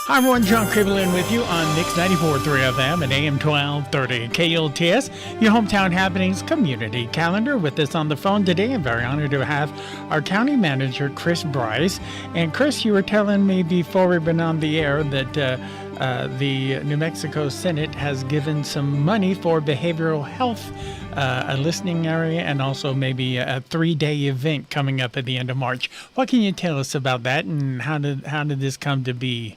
Hi everyone, John Krehbiel in with you on Mix 94.3 FM and AM 1230 KOTS, your hometown happenings community calendar. With us on the phone today, I'm very honored to have our county manager, Brice. And Chris, you were telling me before we've been on the air that the New Mexico Senate has given some money for behavioral health, a listening area, and also maybe a 3-day event coming up at the end of March. What can you tell us about that, and how did this come to be?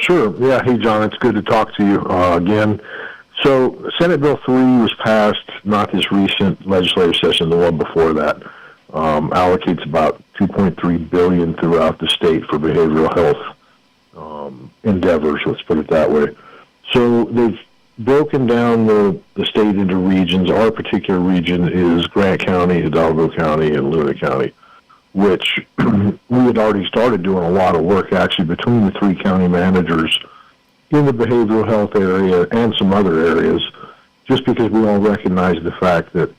Sure. Yeah. Hey, John, it's good to talk to you again. So Senate Bill 3 was passed, not this recent legislative session, the one before that, allocates about $2.3 billion throughout the state for behavioral health endeavors, let's put it that way. So they've broken down the state into regions. Our particular region is Grant County, Hidalgo County, and Luna County, which we had already started doing a lot of work actually between the three county managers in the behavioral health area and some other areas, just because we all recognize the fact that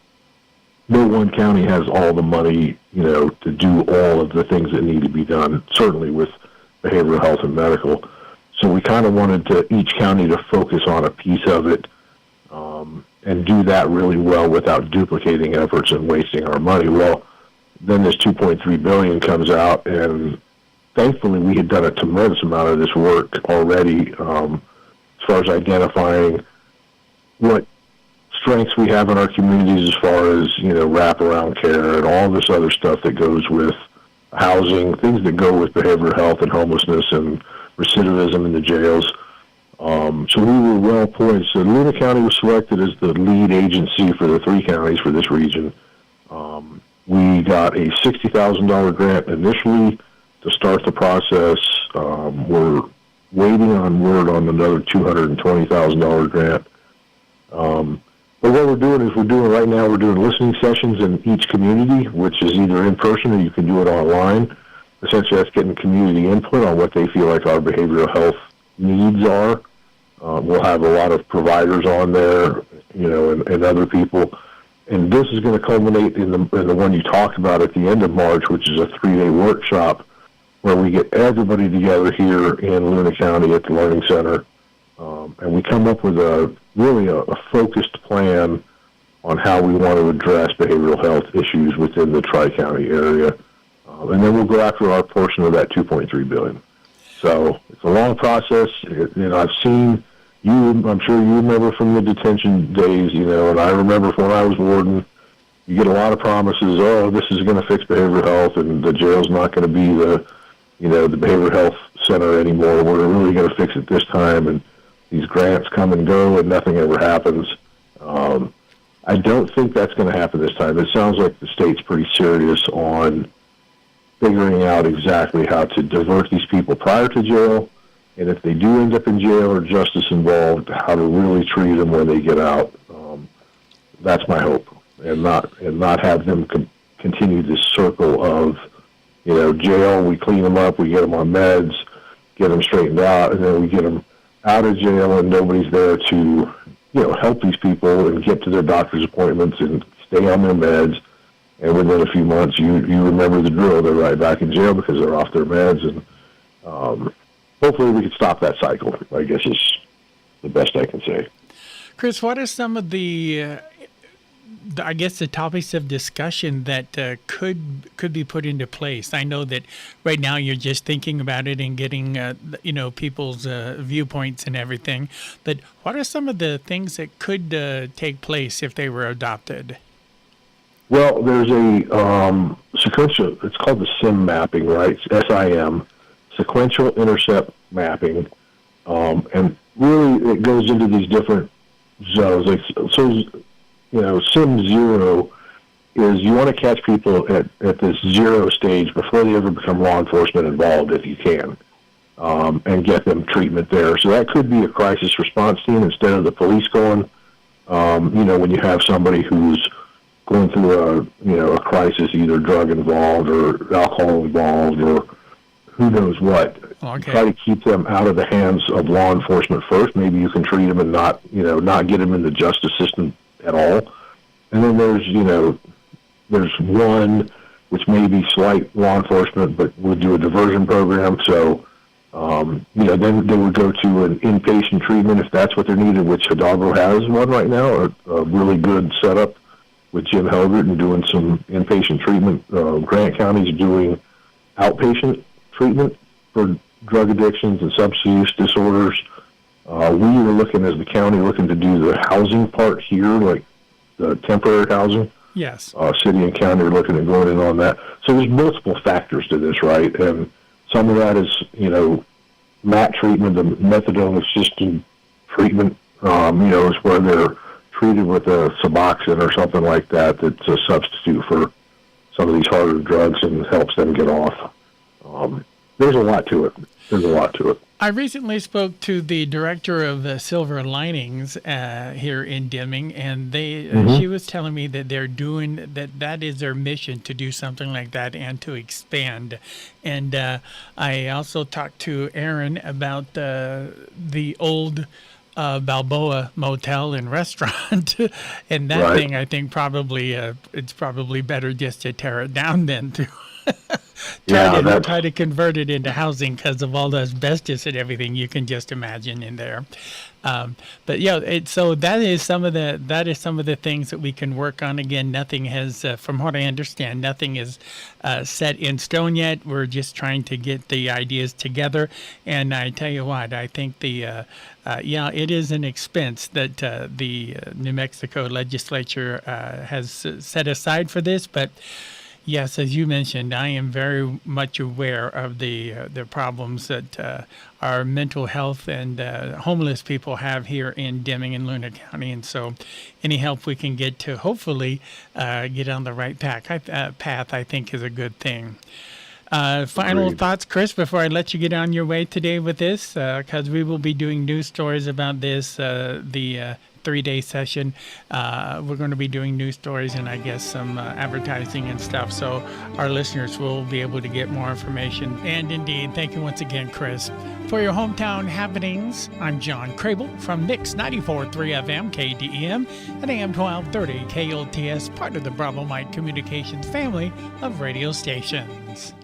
no one county has all the money, to do all of the things that need to be done, certainly with behavioral health and medical. So we kind of wanted each county to focus on a piece of it and do that really well without duplicating efforts and wasting our money. Well, then this $2.3 billion comes out, and thankfully we had done a tremendous amount of this work already as far as identifying what strengths we have in our communities as far as, wraparound care and all this other stuff that goes with housing, things that go with behavioral health and homelessness and recidivism in the jails. So we were well poised. So Luna County was selected as the lead agency for the three counties for this region. We got a $60,000 grant initially to start the process. We're waiting on word on another $220,000 grant. But what we're doing right now, we're doing listening sessions in each community, which is either in person or you can do it online. Essentially, that's getting community input on what they feel like our behavioral health needs are. We'll have a lot of providers on there, and other people. And this is going to culminate in the one you talked about at the end of March, which is a 3-day workshop where we get everybody together here in Luna County at the Learning Center, and we come up with a focused plan on how we want to address behavioral health issues within the Tri-County area. And then we'll go after our portion of that $2.3 billion. So it's a long process. I've seen you, I'm sure you remember from the detention days, and I remember from when I was warden, you get a lot of promises, this is going to fix behavioral health, and the jail's not going to be the behavioral health center anymore. We're really going to fix it this time, and these grants come and go, and nothing ever happens. I don't think that's going to happen this time. It sounds like the state's pretty serious on figuring out exactly how to divert these people prior to jail, and if they do end up in jail or justice involved, how to really treat them when they get out. That's my hope, and not have them continue this circle of, jail. We clean them up, we get them on meds, get them straightened out, and then we get them out of jail, and nobody's there to, help these people and get to their doctor's appointments and stay on their meds. And within a few months, you remember the drill. They're right back in jail because they're off their meds. And hopefully we can stop that cycle, I guess is the best I can say. Chris, what are some of the topics of discussion that could be put into place? I know that right now you're just thinking about it and getting, people's viewpoints and everything. But what are some of the things that could take place if they were adopted? Well, there's a sequential, it's called the SIM mapping, right? SIM, sequential intercept mapping. And really it goes into these different zones. SIM 0 is you want to catch people at this 0 stage before they ever become law enforcement involved, if you can, and get them treatment there. So that could be a crisis response team instead of the police going, when you have somebody who's going through a crisis, either drug involved or alcohol involved or who knows what. Okay. Try to keep them out of the hands of law enforcement first. Maybe you can treat them and not get them in the justice system at all. And then there's one which may be slight law enforcement, but we'll do a diversion program. So Then they would go to an inpatient treatment if that's what they're needed, which Hidalgo has one right now, a really good setup with Jim Helgert and doing some inpatient treatment. Grant County is doing outpatient treatment for drug addictions and substance use disorders. We were looking, as the county, looking to do the housing part here, like the temporary housing. Yes. City and county are looking at going in on that. So there's multiple factors to this, right? And some of that is, MAT treatment, the methadone-assisted treatment, is where they're treated with a Suboxone or something like that. That's a substitute for some of these harder drugs and helps them get off. There's a lot to it. I recently spoke to the director of Silver Linings here in Deming, and she was telling me that they're doing that is their mission, to do something like that and to expand. And I also talked to Aaron about the old Balboa Motel and Restaurant, and that thing. I think probably it's probably better just to tear it down than to. Try to convert it into housing because of all the asbestos and everything you can just imagine in there. So that is some of the things that we can work on. Again, nothing has, from what I understand, nothing is set in stone yet. We're just trying to get the ideas together. And I tell you what, I think it is an expense that the New Mexico Legislature has set aside for this, but. Yes, as you mentioned, I am very much aware of the problems that our mental health and homeless people have here in Deming and Luna County, and so any help we can get to hopefully get on the right path, I think, is a good thing. Final thoughts, Chris, before I let you get on your way today with this, because we will be doing news stories about this, the 3-day session. We're going to be doing news stories and I guess some advertising and stuff, so our listeners will be able to get more information. And indeed, thank you once again, Chris. For your hometown happenings, I'm John Krehbiel from Mix 94.3 FM, KDEM, and AM 1230 KOTS, part of the Bravo Mike Communications family of radio stations.